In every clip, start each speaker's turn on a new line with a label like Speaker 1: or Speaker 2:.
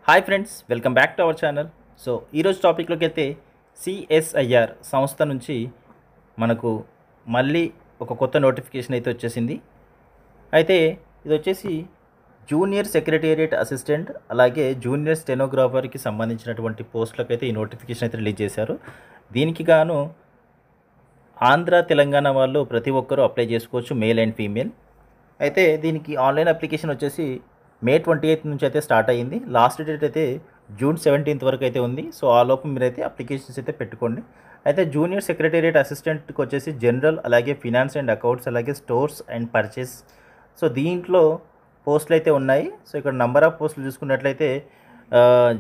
Speaker 1: Hi friends, welcome back to our channel. So ఈరోజు టాపిక్లోకి అయితే సిఎస్ఐఆర్ సంస్థ నుంచి మనకు మళ్ళీ ఒక కొత్త నోటిఫికేషన్ అయితే వచ్చేసింది. అయితే ఇది వచ్చేసి జూనియర్ సెక్రటేరియట్ అసిస్టెంట్ అలాగే జూనియర్ స్టెనోగ్రాఫర్కి సంబంధించినటువంటి పోస్టులకు అయితే ఈ నోటిఫికేషన్ అయితే రిలీజ్ చేశారు. దీనికి గాను ఆంధ్ర తెలంగాణ వాళ్ళు ప్రతి ఒక్కరూ అప్లై చేసుకోవచ్చు, మేల్ అండ్ ఫీమేల్. అయితే దీనికి ఆన్లైన్ అప్లికేషన్ వచ్చేసి మే 28 నుంచి అయితే స్టార్ట్ అయ్యింది. లాస్ట్ డేట్ అయితే జూన్ 17 వరకు అయితే ఉంది. సో ఆ లోపు మీరైతే అప్లికేషన్స్ అయితే పెట్టుకోండి. అయితే జూనియర్ సెక్రటేరియట్ అసిస్టెంట్కి వచ్చేసి జనరల్ అలాగే ఫినాన్స్ అండ్ అకౌంట్స్ అలాగే స్టోర్స్ అండ్ పర్చేస్. సో దీంట్లో పోస్టులు అయితే ఉన్నాయి. సో ఇక్కడ నెంబర్ ఆఫ్ పోస్టులు చూసుకున్నట్లయితే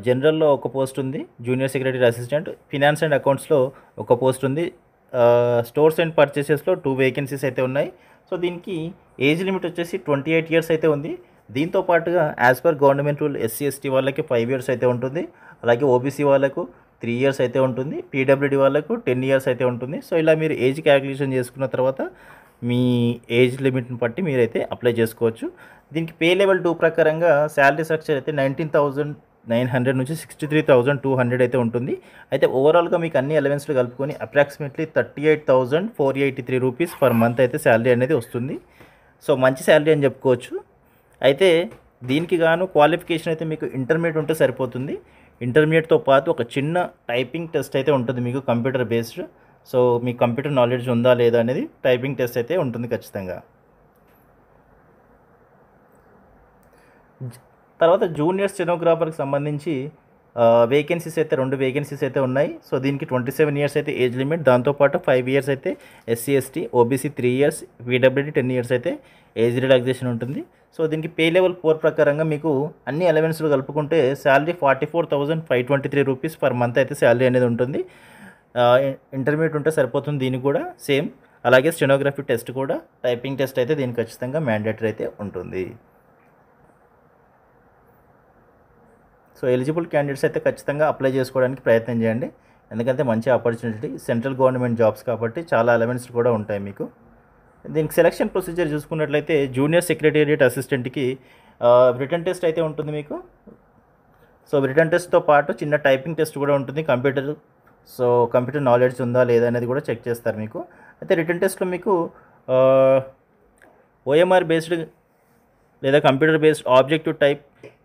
Speaker 1: జనరల్లో ఒక పోస్ట్ ఉంది, junior secretary assistant. Finance and అకౌంట్స్లో ఒక పోస్ట్ ఉంది. స్టోర్స్ అండ్ పర్చేసెస్లో 2 వేకెన్సీస్ అయితే ఉన్నాయి. సో దీనికి ఏజ్ లిమిట్ వచ్చేసి 28 ఇయర్స్ అయితే ఉంది. దీంతో పాటుగా as per government rule SC/ST వాళ్ళకి 5 ఇయర్స్ అయితే ఉంటుంది. అలాగే OBC వాళ్ళకు 3 ఇయర్స్ అయితే ఉంటుంది. PWD వాళ్ళకు 10 ఇయర్స్ అయితే ఉంటుంది. సో ఇలా మీరు ఏజ్ క్యాలిక్యులేషన్ చేసుకున్న తర్వాత మీ ఏజ్ లిమిట్ని బట్టి మీరైతే అప్లై చేసుకోవచ్చు. దీనికి పే లెవెల్ 2 ప్రకారంగా శాలరీ స్ట్రక్చర్ అయితే 19,900 నుంచి 63,200 అయితే ఉంటుంది. అయితే ఓవరాల్గా మీకు అన్ని అలవెన్స్లు కలుపుకొని అప్రాక్సిమేట్లీ 38,483 రూపీస్ పర్ మంత్ అయితే శాలరీ అనేది వస్తుంది. సో మంచి శాలరీ అని చెప్పుకోవచ్చు. అయితే దీనికి గాను క్వాలిఫికేషన్ అయితే మీకు ఇంటర్మీడియట్ ఉంటే సరిపోతుంది. ఇంటర్మీడియట్తో పాటు ఒక చిన్న టైపింగ్ టెస్ట్ అయితే ఉంటుంది మీకు, కంప్యూటర్ బేస్డ్. సో మీకు కంప్యూటర్ నాలెడ్జ్ ఉందా లేదా అనేది టైపింగ్ టెస్ట్ అయితే ఉంటుంది ఖచ్చితంగా. తర్వాత జూనియర్ స్టెనోగ్రాఫర్కి సంబంధించి వేకెన్సీస్ అయితే 2 వేకెన్సీస్ అయితే ఉన్నాయి. సో దీనికి 27 ఇయర్స్ అయితే ఏజ్ లిమిట్, దాంతోపాటు 5 ఇయర్స్ అయితే SC/ST, OBC 3 years, PWD 10 years అయితే ఏజ్ రిలాక్సేషన్ ఉంటుంది. సో దీనికి పే లెవెల్ 4 ప్రకారంగా మీకు అన్ని అలవెన్స్లు కలుపుకుంటే శాలరీ 44,523 రూపీస్ పర్ మంత్ అయితే శాలరీ అనేది ఉంటుంది. ఇంటర్మీడియట్ ఉంటే సరిపోతుంది దీనికి కూడా సేమ్. అలాగే స్టెనోగ్రఫీ టెస్ట్ కూడా, టైపింగ్ టెస్ట్ అయితే దీనికి ఖచ్చితంగా మ్యాండేటరీ అయితే ఉంటుంది. సో ఎలిజిబుల్ క్యాండిడేట్స్ అయితే ఖచ్చితంగా అప్లై చేసుకోవడానికి ప్రయత్నం చేయండి. ఎందుకంటే మంచి ఆపర్చునిటీ, సెంట్రల్ గవర్నమెంట్ జాబ్స్ కాబట్టి చాలా అలవెన్స్లు కూడా ఉంటాయి మీకు. దీనికి సెలక్షన్ ప్రొసీజర్ చూసుకున్నట్లయితే జూనియర్ సెక్రటేరియట్ అసిస్టెంట్కి రిటన్ టెస్ట్ అయితే ఉంటుంది మీకు. సో రిటన్ టెస్ట్తో పాటు చిన్న టైపింగ్ టెస్ట్ కూడా ఉంటుంది, కంప్యూటర్ నాలెడ్జ్ ఉందా లేదా అనేది కూడా చెక్ చేస్తారు మీకు. అయితే రిటన్ టెస్ట్లో మీకు OMR బేస్డ్ లేదా computer based objective type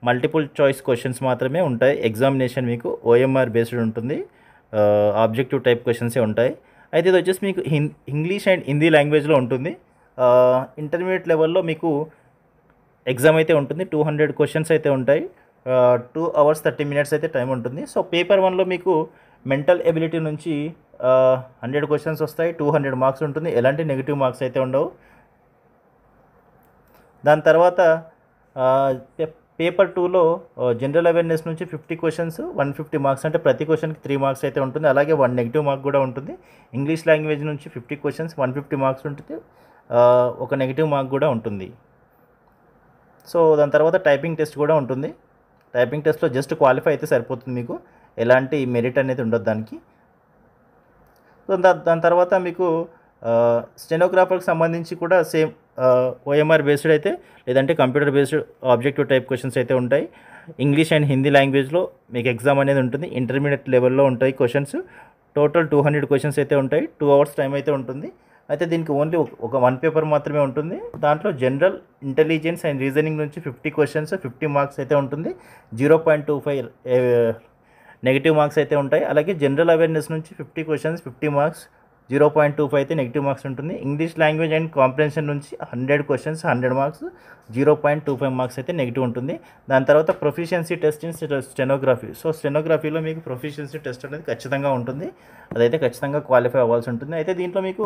Speaker 1: multiple choice questions మాత్రమే ఉంటాయి. ఎగ్జామినేషన్ మీకు OMR బేస్డ్ ఉంటుంది, ఆబ్జెక్టివ్ టైప్ క్వశ్చన్సే ఉంటాయి. అయితే ఇది వచ్చేసి మీకు ఇంగ్లీష్ అండ్ హిందీ లాంగ్వేజ్లో ఉంటుంది. ఇంటర్మీడియట్ లెవెల్లో మీకు ఎగ్జామ్ అయితే ఉంటుంది. 200 క్వశ్చన్స్ అయితే ఉంటాయి. 2 hours 30 minutes అయితే టైం ఉంటుంది. సో పేపర్ 1లో మీకు మెంటల్ ఎబిలిటీ నుంచి 100 క్వశ్చన్స్ వస్తాయి, 200 మార్క్స్ ఉంటుంది. ఎలాంటి నెగిటివ్ మార్క్స్ అయితే ఉండవు. దాని తర్వాత పేపర్ 2లో జనరల్ అవేర్నెస్ నుంచి 50 క్వశ్చన్స్, 150 మార్క్స్, అంటే ప్రతి క్వశ్చన్కి 3 మార్క్స్ అయితే ఉంటుంది. అలాగే 1 నెగిటివ్ మార్క్ కూడా ఉంటుంది. ఇంగ్లీష్ లాంగ్వేజ్ నుంచి 50 క్వశ్చన్స్, 150 మార్క్స్ ఉంటుంది, ఒక నెగిటివ్ మార్క్ కూడా ఉంటుంది. సో దాని తర్వాత టైపింగ్ టెస్ట్ కూడా ఉంటుంది. టైపింగ్ టెస్ట్లో జస్ట్ క్వాలిఫై అయితే సరిపోతుంది మీకు, ఎలాంటి మెరిట్ అనేది ఉండదు దానికి. సో దాని తర్వాత మీకు స్టెనోగ్రాఫర్కి సంబంధించి కూడా సేమ్ OMR బేస్డ్ అయితే లేదంటే computer based objective type questions అయితే ఉంటాయి. ఇంగ్లీష్ అండ్ హిందీ లాంగ్వేజ్లో మీకు ఎగ్జామ్ అనేది ఉంటుంది. ఇంటర్మీడియట్ లెవెల్లో ఉంటాయి క్వశ్చన్స్. టోటల్ 200 క్వశ్చన్స్ అయితే ఉంటాయి. 2 hours టైం అయితే ఉంటుంది. అయితే దీనికి ఓన్లీ ఒక 1 పేపర్ మాత్రమే ఉంటుంది. దాంట్లో జనరల్ ఇంటెలిజెన్స్ అండ్ రీజనింగ్ నుంచి 50 క్వశ్చన్స్, 50 మార్క్స్ అయితే ఉంటుంది. 0.25 నెగిటివ్ మార్క్స్ అయితే ఉంటాయి. అలాగే జనరల్ అవేర్నెస్ నుంచి 50 క్వశ్చన్స్, 50 మార్క్స్, 0.25 అయితే నెగిటివ్ మార్క్స్ ఉంటుంది. ఇంగ్లీష్ లాంగ్వేజ్ అండ్ కాంప్రిహెన్షన్ నుంచి 100 క్వశ్చన్స్, 100 మార్క్స్, 0.25 మార్క్స్ అయితే నెగిటివ్ ఉంటుంది. దాని తర్వాత proficiency test in stenography. So స్టెనోగ్రఫీలో మీకు ప్రొఫిషియన్సీ టెస్ట్ అనేది ఖచ్చితంగా ఉంటుంది. అదైతే ఖచ్చితంగా క్వాలిఫై అవ్వాల్సి ఉంటుంది. అయితే దీంట్లో మీకు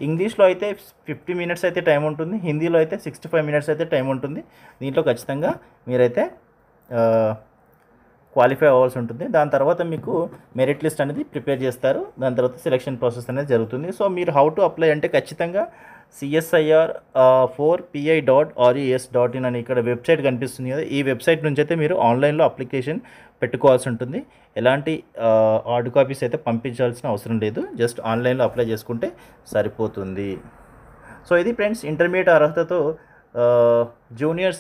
Speaker 1: ఇంగ్లీష్లో అయితే 50 minutes అయితే టైం ఉంటుంది. హిందీలో అయితే 65 minutes అయితే టైం ఉంటుంది. దీంట్లో ఖచ్చితంగా మీరైతే క్వాలిఫై అవ్వాల్సి ఉంటుంది. దాని తర్వాత మీకు మెరిట్ లిస్ట్ అనేది ప్రిపేర్ చేస్తారు. దాని తర్వాత సెలక్షన్ ప్రాసెస్ అనేది జరుగుతుంది. సో మీరు హౌ టు అప్లై అంటే ఖచ్చితంగా CSIR4PI.RES.in అని ఇక్కడ వెబ్సైట్ కనిపిస్తుంది కదా, ఈ వెబ్సైట్ నుంచి అయితే మీరు ఆన్లైన్లో అప్లికేషన్ పెట్టుకోవాల్సి ఉంటుంది. ఎలాంటి హార్డ్ కాపీస్ అయితే పంపించాల్సిన అవసరం లేదు, జస్ట్ ఆన్లైన్లో అప్లై చేసుకుంటే సరిపోతుంది. సో ఇది ఫ్రెండ్స్ ఇంటర్మీడియట్ అర్హతతో జూనియర్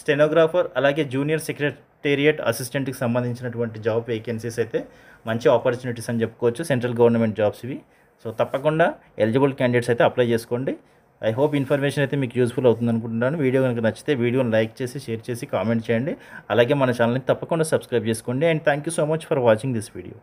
Speaker 1: స్టెనోగ్రాఫర్ అలాగే జూనియర్ సెక్రటేరియట్ అసిస్టెంట్కి సంబంధించినటువంటి జాబ్ వేకెన్సీస్ అయితే మంచి ఆపర్చునిటీస్ అని చెప్పుకోవచ్చు. సెంట్రల్ గవర్నమెంట్ జాబ్స్ ఇవి. సో తప్పకుండా ఎలిజిబుల్ క్యాండిడేట్స్ అయితే అప్లై చేసుకోండి. ఐ హోప్ ఇన్ఫర్మేషన్ అయితే మీకు యూస్ఫుల్ అవుతుంది అనుకుంటున్నాను. వీడియో కనుక నచ్చితే వీడియోని లైక్ చేసి, షేర్ చేసి, కామెంట్ చేయండి. అలాగే మన ఛానల్ని తప్పకుండా సబ్స్క్రైబ్ చేసుకోండి. And thank you so much for watching this video.